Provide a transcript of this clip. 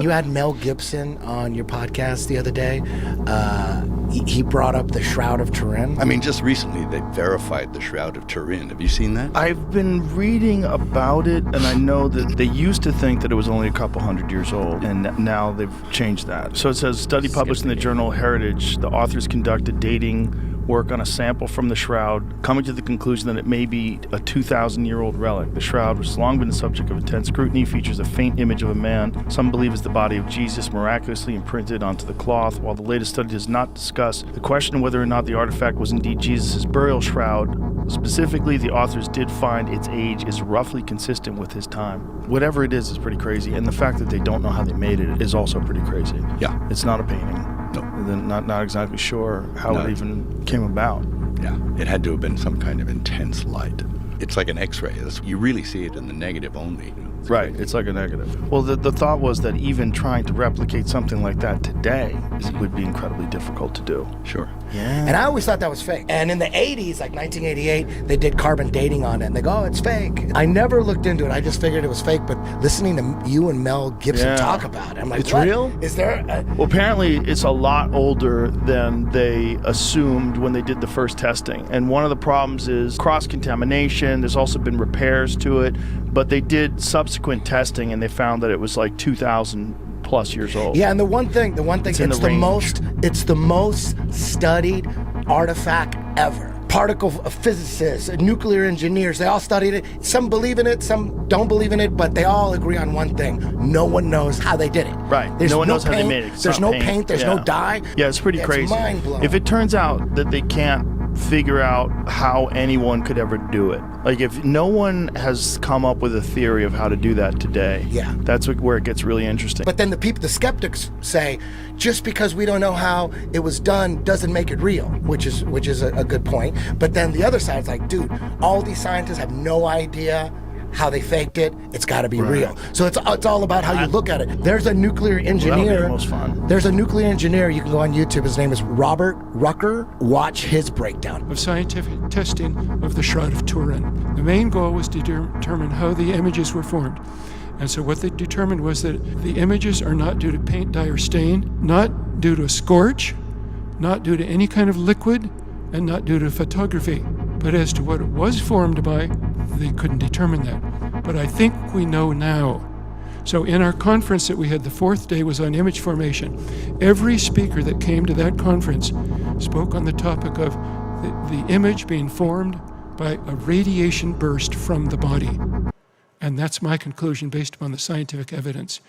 you had Mel Gibson on your podcast the other day, he brought up the Shroud of Turin. I mean, just recently they verified the Shroud of Turin. Have you seen that? I've been reading about it, and I know that they used to think that it was only a couple hundred years old, and now they've changed that. So it says, study published in the journal Heritage, the authors conducted dating work on a sample from the shroud, coming to the conclusion that it may be a 2,000-year-old relic. The shroud, which has long been the subject of intense scrutiny, features a faint image of a man some believe is the body of Jesus miraculously imprinted onto the cloth. While the latest study does not discuss the question of whether or not the artifact was indeed Jesus' burial shroud, specifically, the authors did find its age is roughly consistent with his time. Whatever it is pretty crazy, and the fact that they don't know how they made it is also pretty crazy. Yeah. It's not a painting. No. They're not exactly sure how it even came about. Yeah, it had to have been some kind of intense light. It's like an X-ray. You really see it in the negative only. Right, it's like a negative. Well, the thought was that even trying to replicate something like that today would be incredibly difficult to do. Sure. Yeah. And I always thought that was fake. And in the 80s, like 1988, they did carbon dating on it, and they go, oh, it's fake. I never looked into it. I just figured it was fake, but listening to you and Mel Gibson talk about it, I'm like, it's what? real? Is there Well, apparently it's a lot older than they assumed when they did the first testing. And one of the problems is cross-contamination. There's also been repairs to it, but they did subsequent testing, and they found that it was like 2,000 plus years old. Yeah, and the one thing, it's the most studied artifact ever. Particle physicists, nuclear engineers, they all studied it. Some believe in it, some don't believe in it, but they all agree on one thing. No one knows how they did it. Right. There's no one knows paint, how they made it. There's no paint, there's no dye. Yeah, it's pretty crazy. It's mind-blowing. If it turns out that they can't figure out how anyone could ever do it, like if no one has come up with a theory of how to do that today, that's where it gets really interesting. But then the skeptics say, just because we don't know how it was done doesn't make it real, which is a good point. But then the other side is like, dude, all these scientists have no idea how they faked it. It's got to be real. So it's all about how you look at it. There's a nuclear engineer. That'll be the most fun. There's a nuclear engineer. You can go on YouTube. His name is Robert Rucker. Watch his breakdown of scientific testing of the Shroud of Turin. The main goal was to determine how the images were formed. And so what they determined was that the images are not due to paint, dye, or stain, not due to a scorch, not due to any kind of liquid, and not due to photography. But as to what it was formed by, they couldn't determine that. But I think we know now. So in our conference that we had, the fourth day was on image formation. Every speaker that came to that conference spoke on the topic of the image being formed by a radiation burst from the body. And that's my conclusion based upon the scientific evidence.